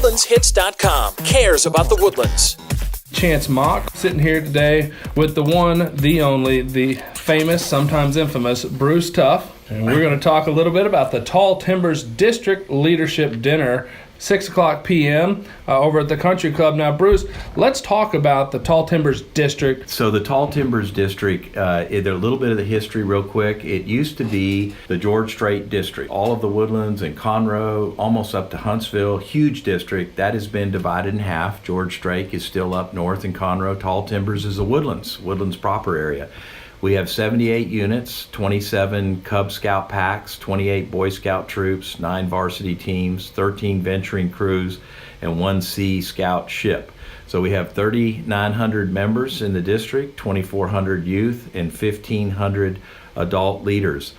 WoodlandsHits.com cares about the Woodlands. Chance Mock, sitting here today with the one, the only, the famous, sometimes infamous, Bruce Tuff. And we're going to talk a little bit about the Tall Timbers District Leadership Dinner, 6 o'clock p.m. Over at the Country Club. Now, Bruce, let's talk about the Tall Timbers District. So the Tall Timbers District, a little bit of the history real quick. It used to be the George Strait District. All of the Woodlands and Conroe, almost up to Huntsville, huge district. That has been divided in half. George Strait is still up north in Conroe. Tall Timbers is the Woodlands proper area. We have 78 units, 27 Cub Scout packs, 28 Boy Scout troops, 9 varsity teams, 13 venturing crews, and 1 Sea Scout ship. So we have 3,900 members in the district, 2,400 youth, and 1,500 adult leaders.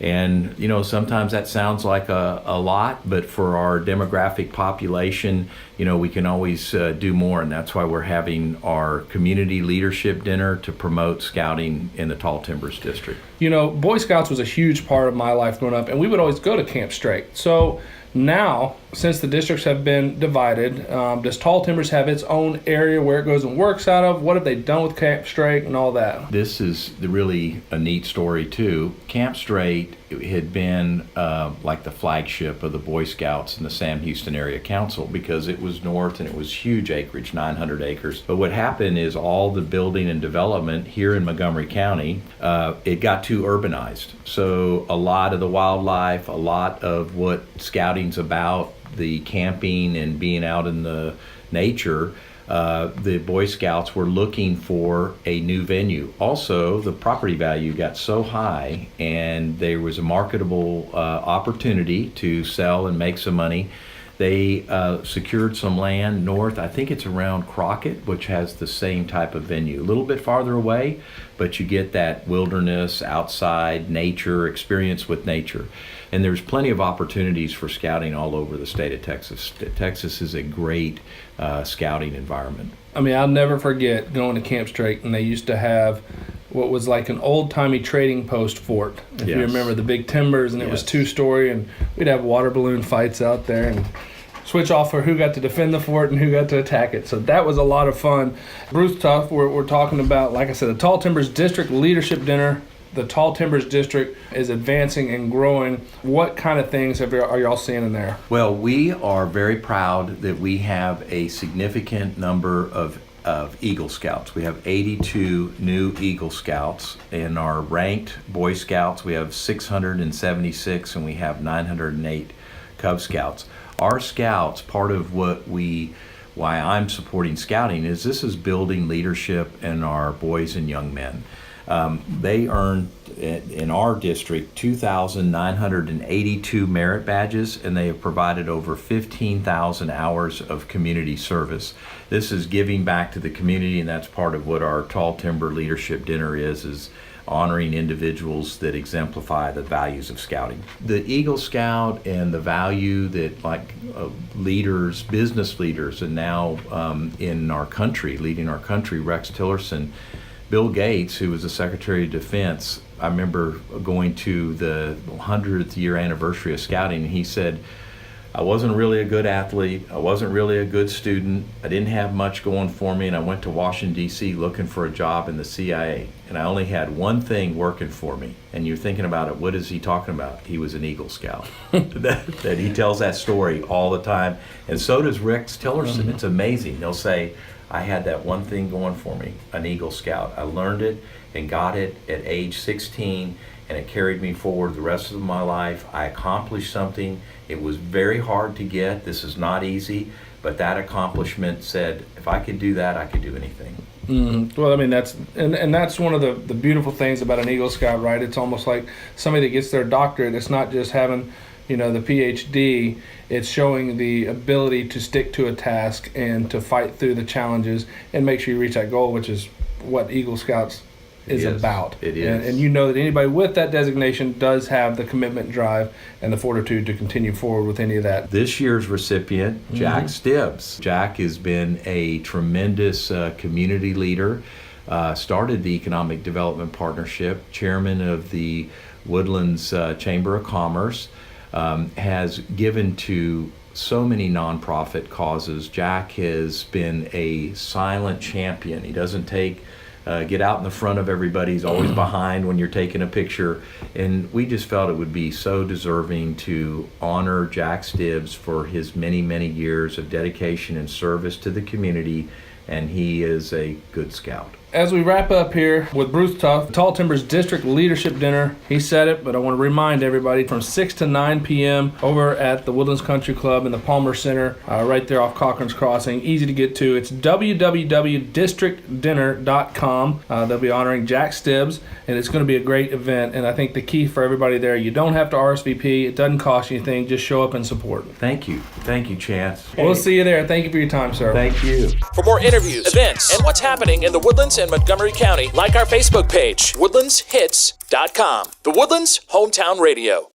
And, you know, sometimes that sounds like a lot, but for our demographic population, you know, we can always do more. And that's why we're having our community leadership dinner to promote scouting in the Tall Timbers District. You know, Boy Scouts was a huge part of my life growing up, and we would always go to Camp Strait. So now, since the districts have been divided, does Tall Timbers have its own area where it goes and works out of? What have they done with Camp Strait and all that? This is really a neat story, too. Camp Strait had been like the flagship of the Boy Scouts and the Sam Houston Area Council because it was north and it was huge acreage, 900 acres. But what happened is all the building and development here in Montgomery County, it got too urbanized. So a lot of the wildlife, a lot of what scouting's about, the camping and being out in the nature, the Boy Scouts were looking for a new venue. Also, the property value got so high and there was a marketable opportunity to sell and make some money. They secured some land north. I think it's around Crockett, which has the same type of venue. A little bit farther away, but you get that wilderness, outside, nature, experience with nature. And there's plenty of opportunities for scouting all over the state of Texas. Texas is a great scouting environment. I mean, I'll never forget going to Camp Strait, and they used to have what was like an old-timey trading post fort, if you remember the big timbers, and it was 2-story, and we'd have water balloon fights out there and switch off for who got to defend the fort and who got to attack it. So that was a lot of fun. Bruce Tuff, we're talking about, like I said, the Tall Timbers District Leadership Dinner. The Tall Timbers District is advancing and growing. What kind of things are y'all seeing in there? Well, we are very proud that we have a significant number of Eagle Scouts. We have 82 new Eagle Scouts. In our ranked Boy Scouts, we have 676 and we have 908 Cub Scouts. Our Scouts, part of why I'm supporting scouting is this is building leadership in our boys and young men. They earned in our district 2,982 merit badges, and they have provided over 15,000 hours of community service. This is giving back to the community, and that's part of what our Tall Timber Leadership Dinner is honoring individuals that exemplify the values of scouting. The Eagle Scout and the value that leaders, business leaders, and now in our country, leading our country, Rex Tillerson, Bill Gates, who was the Secretary of Defense, I remember going to the 100th year anniversary of scouting, and he said, I wasn't really a good athlete, I wasn't really a good student, I didn't have much going for me, and I went to Washington, D.C. looking for a job in the CIA, and I only had one thing working for me. And you're thinking about it, what is he talking about? He was an Eagle Scout. that he tells that story all the time, and so does Rex Tillerson. It's amazing. They'll say, I had that one thing going for me, an Eagle Scout. I learned it and got it at age 16, and it carried me forward the rest of my life. I accomplished something. It was very hard to get. This is not easy, but that accomplishment said, if I could do that, I could do anything. Mm-hmm. Well, I mean, that's one of the beautiful things about an Eagle Scout, right? It's almost like somebody that gets their doctorate. It's not just having the PhD, it's showing the ability to stick to a task and to fight through the challenges and make sure you reach that goal, which is what Eagle Scouts is about. It is. And you know that anybody with that designation does have the commitment, drive, and the fortitude to continue forward with any of that. This year's recipient, Jack Stibbs. Jack has been a tremendous community leader, started the Economic Development Partnership, chairman of the Woodlands Chamber of Commerce, has given to so many nonprofit causes. Jack has been a silent champion. He doesn't get out in the front of everybody. He's always behind when you're taking a picture. And we just felt it would be so deserving to honor Jack Stibbs for his many, many years of dedication and service to the community. And he is a good scout. As we wrap up here with Bruce Tuff, Tall Timbers District Leadership Dinner, he said it, but I want to remind everybody, from 6 to 9 p.m. over at the Woodlands Country Club in the Palmer Center, right there off Cochran's Crossing. Easy to get to. It's www.districtdinner.com. They'll be honoring Jack Stibbs, and it's going to be a great event. And I think the key for everybody there, you don't have to RSVP. It doesn't cost you anything. Just show up and support. Thank you. Thank you, Chance. We'll see you there. Thank you for your time, sir. Thank you. For more interviews, events, and what's happening in the Woodlands and Montgomery County, like our Facebook page, woodlandshits.com. The Woodlands Hometown Radio.